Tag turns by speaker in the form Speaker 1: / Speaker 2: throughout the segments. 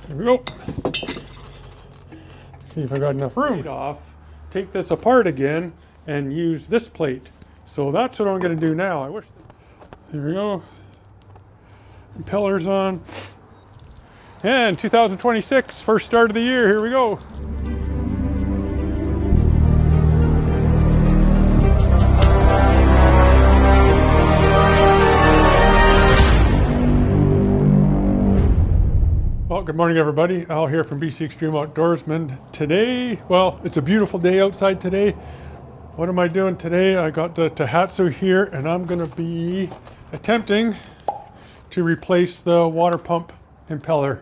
Speaker 1: There we go. See if I got enough room. Take this apart again and use this plate. So that's what I'm going to do now. I wish. There we go. Impellers on. And 2026, first start of the year. Here we go. Well, good morning, everybody. Al here from BC Extreme Outdoorsman. Today, well, it's a beautiful day outside today. What am I doing today? I got the Tohatsu here, and I'm going to be attempting to replace the water pump impeller.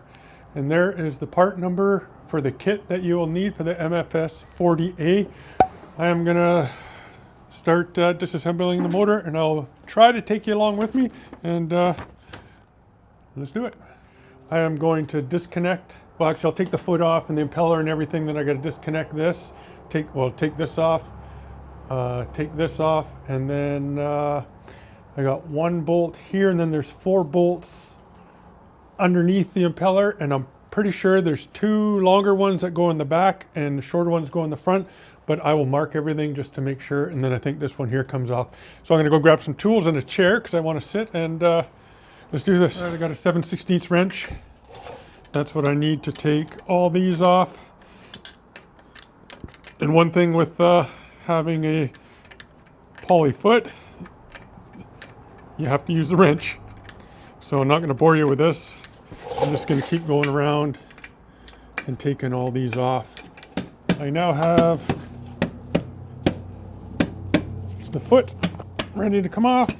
Speaker 1: And there is the part number for the kit that you will need for the MFS 40A. I am going to start disassembling the motor, and I'll try to take you along with me, and let's do it. I am going to disconnect, well actually I'll take the foot off and the impeller and everything, then I got to disconnect this, take this off, and then I got one bolt here, and then there's 4 bolts underneath the impeller, and I'm pretty sure there's 2 longer ones that go in the back and the shorter ones go in the front, but I will mark everything just to make sure, and then I think this one here comes off. So I'm going to go grab some tools and a chair because I want to sit, and let's do this. I got a 7/16 wrench. That's what I need to take all these off. And one thing with having a poly foot, you have to use the wrench. So I'm not going to bore you with this. I'm just going to keep going around and taking all these off. I now have the foot ready to come off.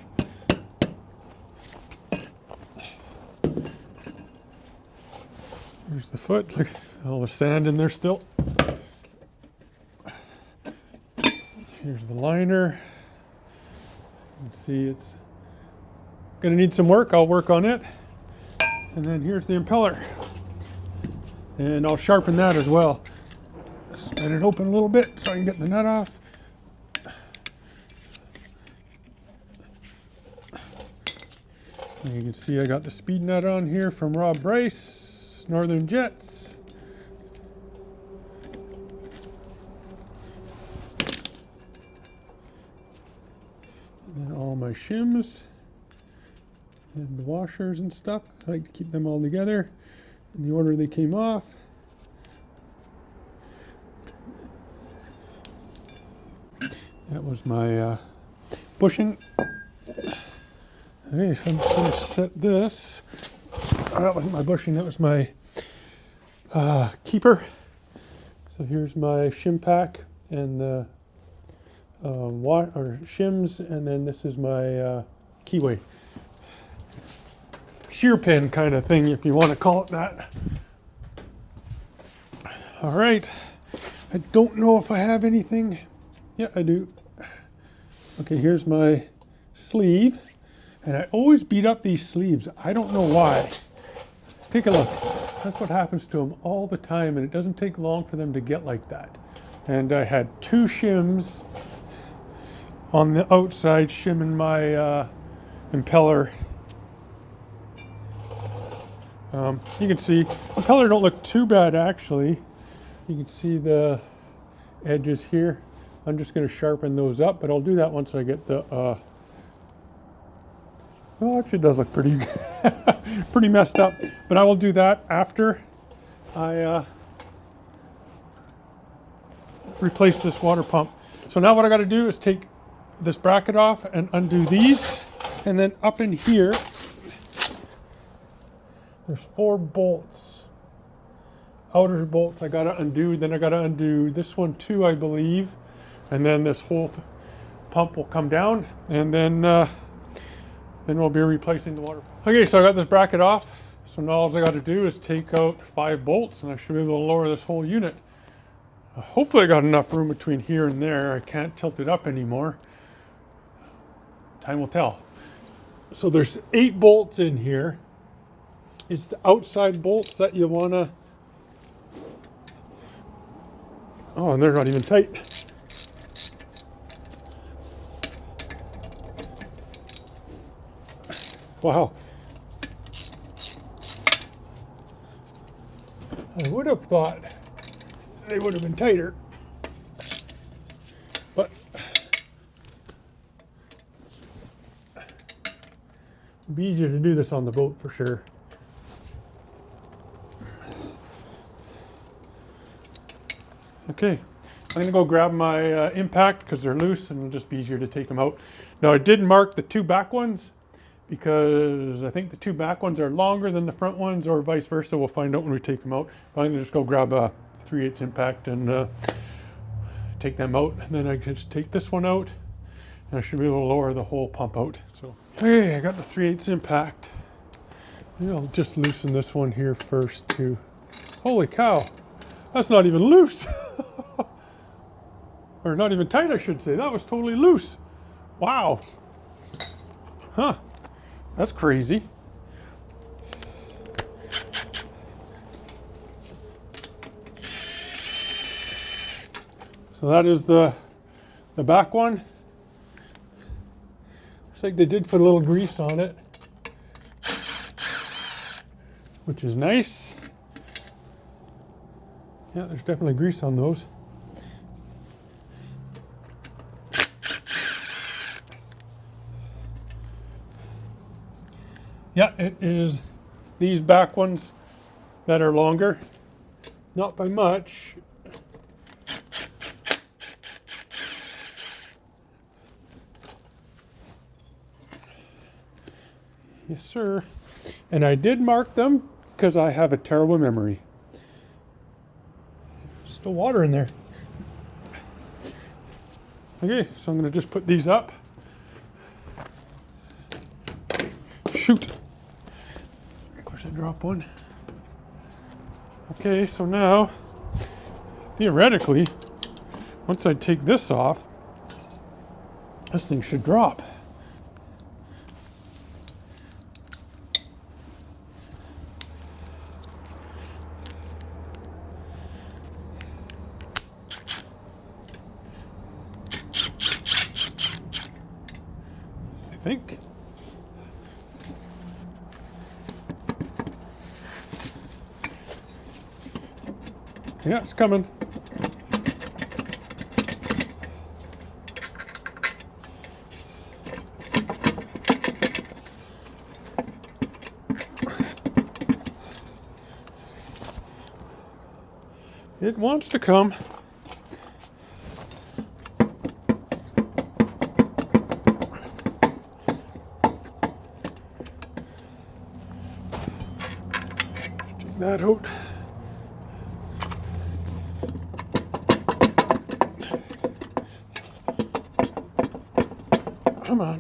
Speaker 1: Here's the foot. Look at all the sand in there still. Here's the liner. You can see it's going to need some work. I'll work on it. And then here's the impeller. And I'll sharpen that as well. Spread it open a little bit so I can get the nut off. And you can see I got the speed nut on here from Rob Bryce. Northern Jets. And then all my shims and the washers and stuff. I like to keep them all together in the order they came off. That was my bushing. Okay, so I'm just going to set this. Oh, that wasn't my bushing, that was my keeper. So here's my shim pack and the shims, and then this is my keyway. Shear pin kind of thing, if you want to call it that. All right, I don't know if I have anything. Yeah, I do. Okay, here's my sleeve, and I always beat up these sleeves. I don't know why. Take a look. That's what happens to them all the time, and it doesn't take long for them to get like that. And I had 2 shims on the outside shimming my impeller. You can see impeller don't look too bad actually. You can see the edges here. I'm just going to sharpen those up, but I'll do that once I get the well, actually it does look pretty pretty messed up, but I will do that after I replace this water pump. So now what I got to do is take this bracket off and undo these, and then up in here there's 4 bolts, outer bolts I got to undo. Then I got to undo this one too, I believe, and then this whole pump will come down, and then we'll be replacing the water pump. Okay, so I got this bracket off. So now all I got to do is take out 5 bolts, and I should be able to lower this whole unit. Hopefully I got enough room between here and there. I can't tilt it up anymore. Time will tell. So there's 8 bolts in here. It's the outside bolts that you want to... Oh, and they're not even tight. Wow. I would have thought they would have been tighter, but it'd be easier to do this on the boat for sure. Okay, I'm gonna go grab my impact because they're loose and it'll just be easier to take them out. Now I did mark the two back ones because I think the two back ones are longer than the front ones, or vice versa. We'll find out when we take them out. But I'm gonna just go grab a 3/8 impact and take them out. And then I can just take this one out and I should be able to lower the whole pump out. So, okay, I got the 3/8 impact. Maybe I'll just loosen this one here first too. Holy cow, that's not even loose. Or not even tight, I should say. That was totally loose. Wow. Huh. That's crazy. So that is the back one. Looks like they did put a little grease on it, which is nice. Yeah, there's definitely grease on those. Yeah, it is these back ones that are longer. Not by much. Yes, sir. And I did mark them because I have a terrible memory. Still water in there. Okay, so I'm going to just put these up. Shoot. Of course I dropped one. Okay, so now, theoretically, once I take this off, this thing should drop. I think. Yeah, it's coming. It wants to come. Take that out. Come on.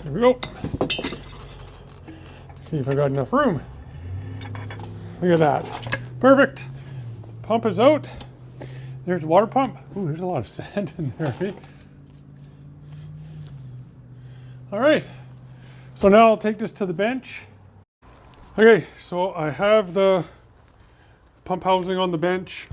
Speaker 1: There we go. See if I got enough room. Look at that. Perfect. Pump is out. There's the water pump. Ooh, there's a lot of sand in there. Eh? All right. So now I'll take this to the bench. Okay, so I have the pump housing on the bench.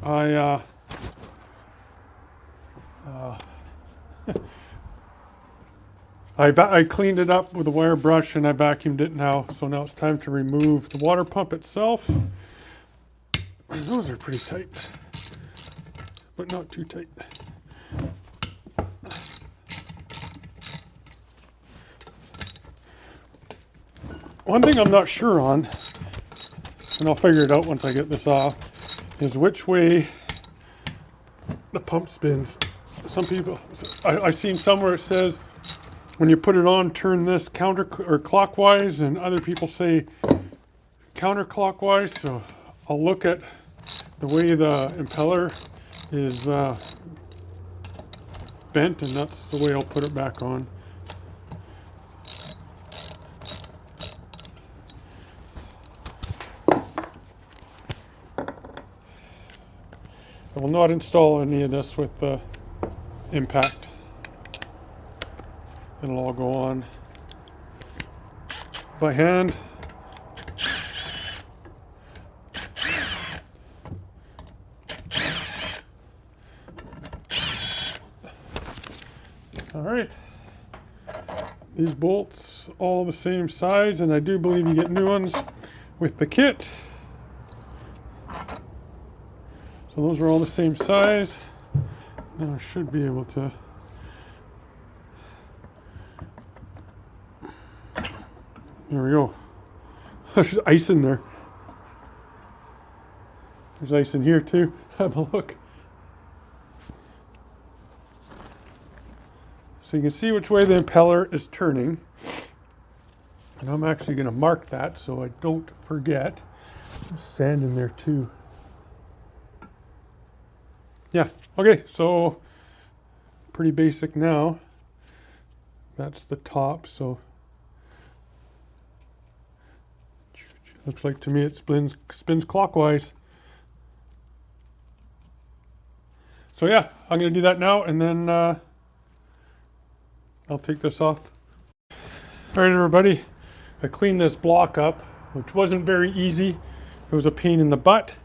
Speaker 1: I cleaned it up with a wire brush and I vacuumed it now. So now it's time to remove the water pump itself. And those are pretty tight, but not too tight. One thing I'm not sure on, and I'll figure it out once I get this off, is which way the pump spins. Some people, I've seen somewhere it says when you put it on, turn this counter or clockwise, and other people say counterclockwise. So I'll look at the way the impeller is bent, and that's the way I'll put it back on. I will not install any of this with the impact. It'll all go on by hand. All right. These bolts all the same size, and I do believe you get new ones with the kit. So those are all the same size. Now I should be able to. There we go. There's ice in there. There's ice in here too. Have a look. So you can see which way the impeller is turning. And I'm actually going to mark that so I don't forget. There's sand in there too. Yeah, okay, so pretty basic now. That's the top, so looks like to me it spins clockwise. So yeah, I'm going to do that now, and then I'll take this off. All right, everybody, I cleaned this block up, which wasn't very easy. It was a pain in the butt,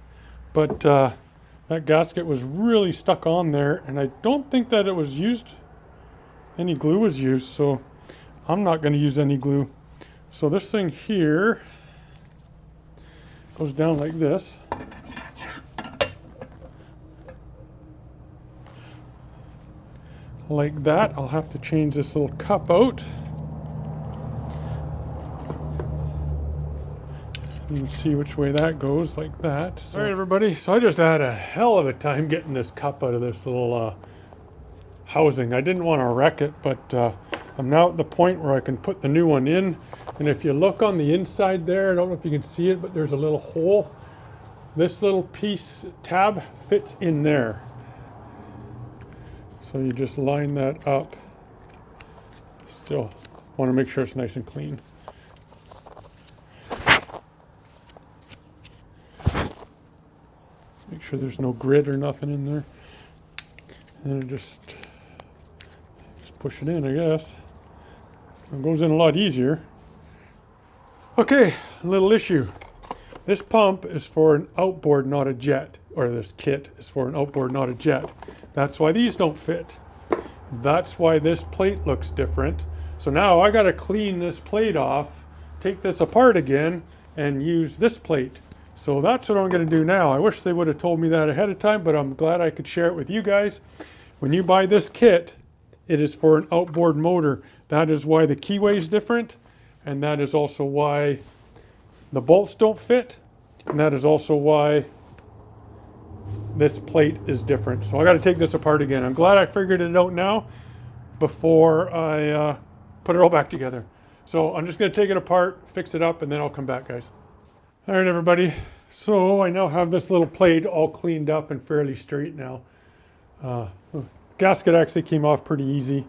Speaker 1: but that gasket was really stuck on there, and I don't think that it was used. Any glue was used, so I'm not going to use any glue. So this thing here goes down like this. Like that. I'll have to change this little cup out. You can see which way that goes, like that. So. All right, everybody. So I just had a hell of a time getting this cup out of this little housing. I didn't want to wreck it, but I'm now at the point where I can put the new one in. And if you look on the inside there, I don't know if you can see it, but there's a little hole. This little piece tab fits in there. So you just line that up. Still want to make sure it's nice and clean. Make sure there's no grit or nothing in there. And just push it in, I guess. It goes in a lot easier. Okay, a little issue. This pump is for an outboard, not a jet. Or this kit is for an outboard, not a jet. That's why these don't fit. That's why this plate looks different. So now I got to clean this plate off, take this apart again, and use this plate. So that's what I'm going to do now. I wish they would have told me that ahead of time, but I'm glad I could share it with you guys. When you buy this kit, it is for an outboard motor. That is why the keyway is different, and that is also why the bolts don't fit, and that is also why this plate is different. So I got to take this apart again. I'm glad I figured it out now before I put it all back together. So I'm just going to take it apart, fix it up, and then I'll come back, guys. All right, everybody. So I now have this little plate all cleaned up and fairly straight now. Gasket actually came off pretty easy,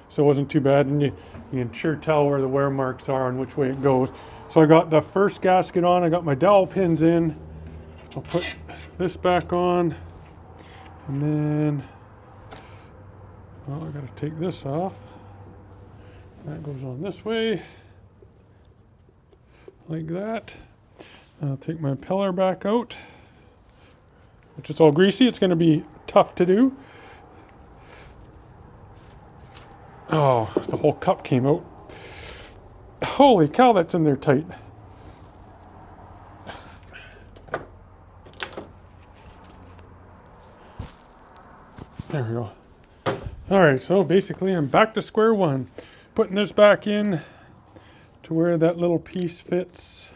Speaker 1: so it wasn't too bad. And you can sure tell where the wear marks are and which way it goes. So I got the first gasket on. I got my dowel pins in. I'll put this back on, and then, well, I got to take this off. That goes on this way, like that. I'll take my impeller back out, which is all greasy. It's going to be tough to do. Oh, the whole cup came out. Holy cow, that's in there tight. There we go. All right, so basically I'm back to square one. Putting this back in to where that little piece fits.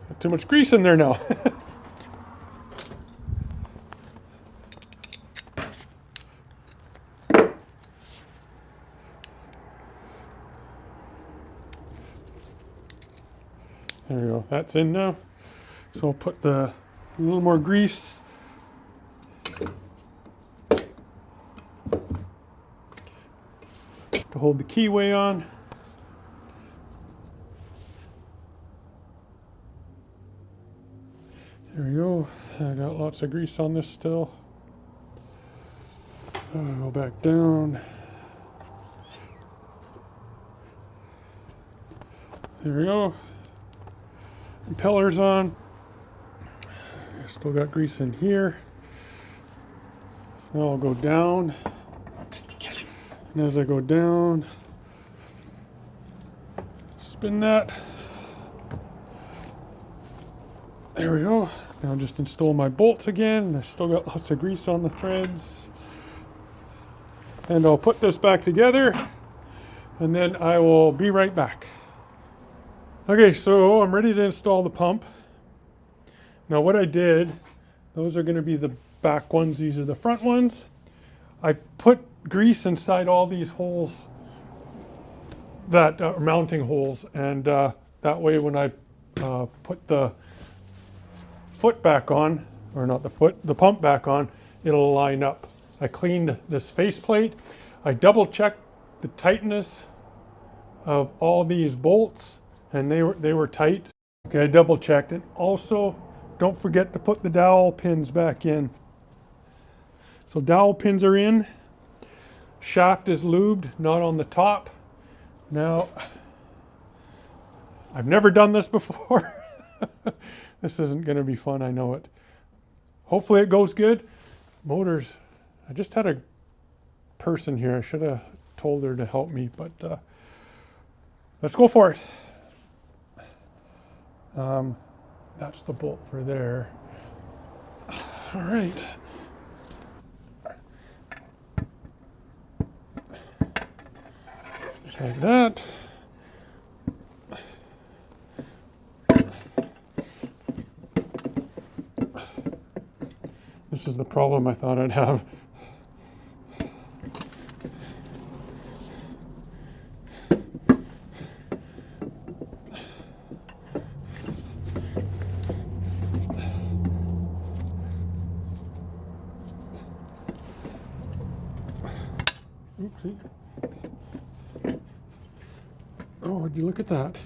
Speaker 1: Got too much grease in there now. There we go, that's in now. So I'll put a little more grease. To hold the keyway on. Here we go. I got lots of grease on this still. Go back down. There we go. Impeller's on. Still got grease in here. So I'll go down. And as I go down, spin that. There we go. Now just install my bolts again. I still got lots of grease on the threads. And I'll put this back together and then I will be right back. Okay, so I'm ready to install the pump. Now what I did, those are going to be the back ones, these are the front ones. I put grease inside all these holes that are mounting holes, and that way when I put the foot back on, or not the foot, the pump back on, it'll line up. I cleaned this faceplate. I double checked the tightness of all these bolts, and they were tight. Okay, I double checked it. Also, don't forget to put the dowel pins back in. So dowel pins are in. Shaft is lubed, not on the top. Now, I've never done this before. This isn't going to be fun, I know it. Hopefully it goes good. Motors, I just had a person here. I should have told her to help me, but let's go for it. That's the bolt for there. All right. Just like that. This is the problem I thought I'd have. Oopsie. Oh, would you look at that?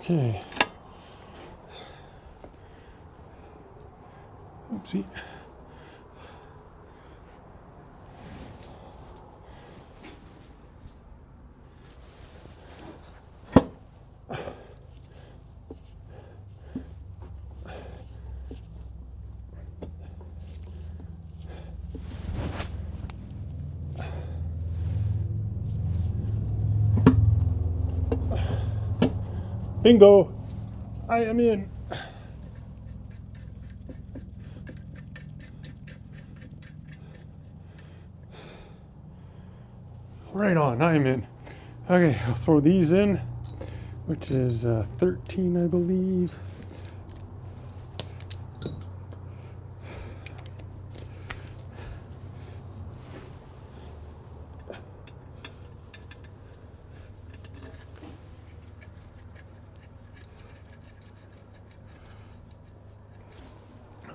Speaker 1: Okay. Oopsie. Bingo! I am in. Right on, I am in. Okay, I'll throw these in, which is 13, I believe.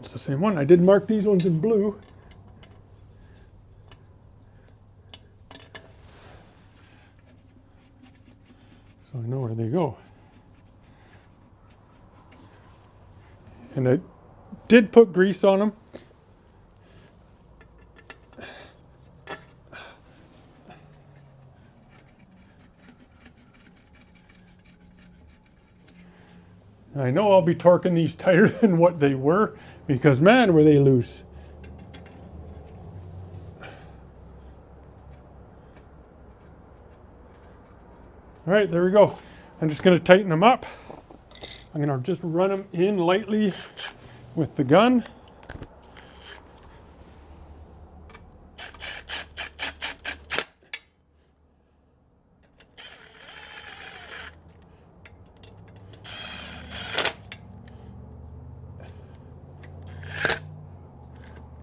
Speaker 1: It's the same one. I did mark these ones in blue. So I know where they go. And I did put grease on them. I know I'll be torquing these tighter than what they were, because man, were they loose. All right, there we go. I'm just going to tighten them up. I'm going to just run them in lightly with the gun.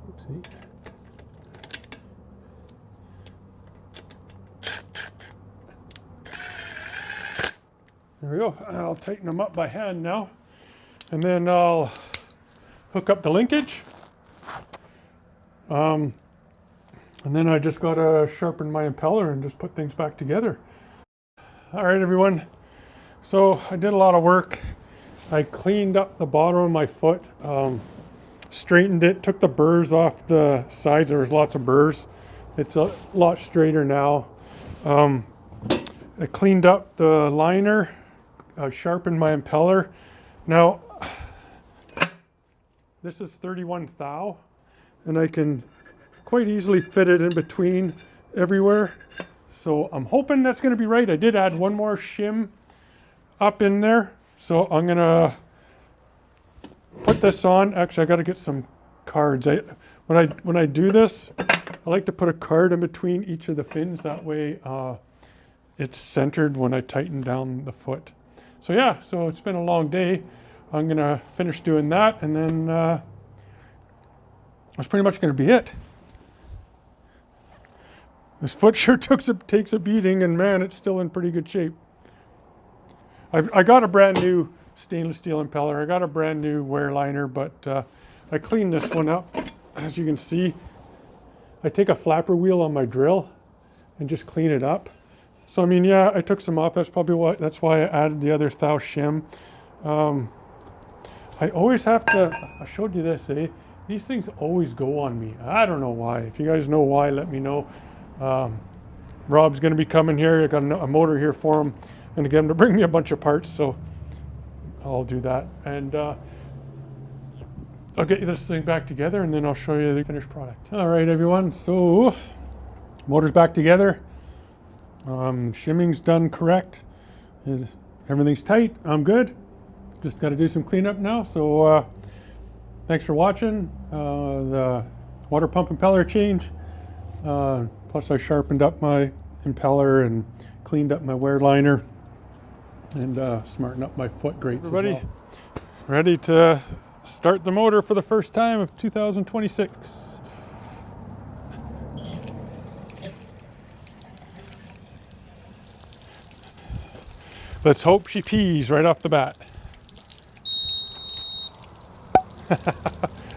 Speaker 1: Oopsie. There we go. I'll tighten them up by hand now. And then I'll hook up the linkage. And then I just got to sharpen my impeller and just put things back together. All right, everyone. So I did a lot of work. I cleaned up the bottom of my foot, straightened it, took the burrs off the sides. There was lots of burrs. It's a lot straighter now. I cleaned up the liner, sharpened my impeller. Now, this is 31 thou, and I can quite easily fit it in between everywhere. So I'm hoping that's going to be right. I did add one more shim up in there. So I'm going to put this on. Actually, I got to get some cards. When I do this, I like to put a card in between each of the fins. That way it's centered when I tighten down the foot. So yeah, so it's been a long day. I'm going to finish doing that, and then that's pretty much going to be it. This foot sure takes a beating, and man, it's still in pretty good shape. I got a brand new stainless steel impeller. I got a brand new wear liner, but I cleaned this one up. As you can see, I take a flapper wheel on my drill and just clean it up. So I mean, yeah, I took some off. That's why I added the other thou shim. I always have to. I showed you this, eh? These things always go on me. I don't know why. If you guys know why, let me know. Rob's going to be coming here. I got a motor here for him. I'm going to get him to bring me a bunch of parts, so I'll do that. And I'll get this thing back together, and then I'll show you the finished product. All right, everyone. So motor's back together. Shimming's done correct. Everything's tight. I'm good. Just got to do some cleanup now. So thanks for watching the water pump impeller change. Plus I sharpened up my impeller and cleaned up my wear liner and smartened up my foot grates. Everybody ready to start the motor for the first time of 2026. Let's hope she pees right off the bat.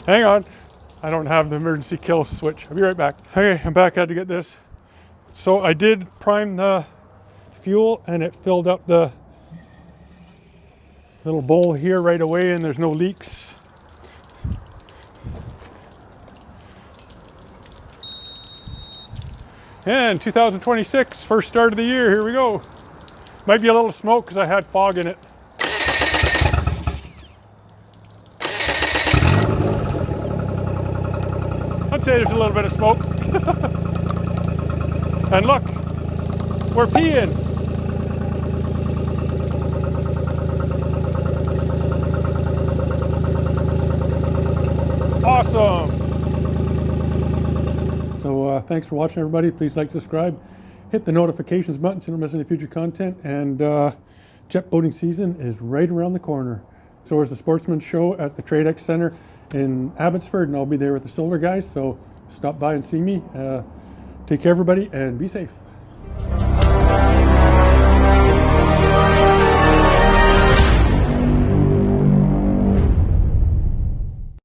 Speaker 1: Hang on. I don't have the emergency kill switch. I'll be right back. Okay, I'm back. I had to get this. So I did prime the fuel, and it filled up the little bowl here right away, and there's no leaks. And 2026, first start of the year. Here we go. Might be a little smoke because I had fog in it. I'd say there's a little bit of smoke. And look, we're peeing. Awesome. So thanks for watching, everybody. Please like, subscribe, hit the notifications button so you don't miss any future content. And jet boating season is right around the corner. So is the Sportsman Show at the TradeX Center in Abbotsford, and I'll be there with the Silver guys. So stop by and see me. Take care, everybody, and be safe.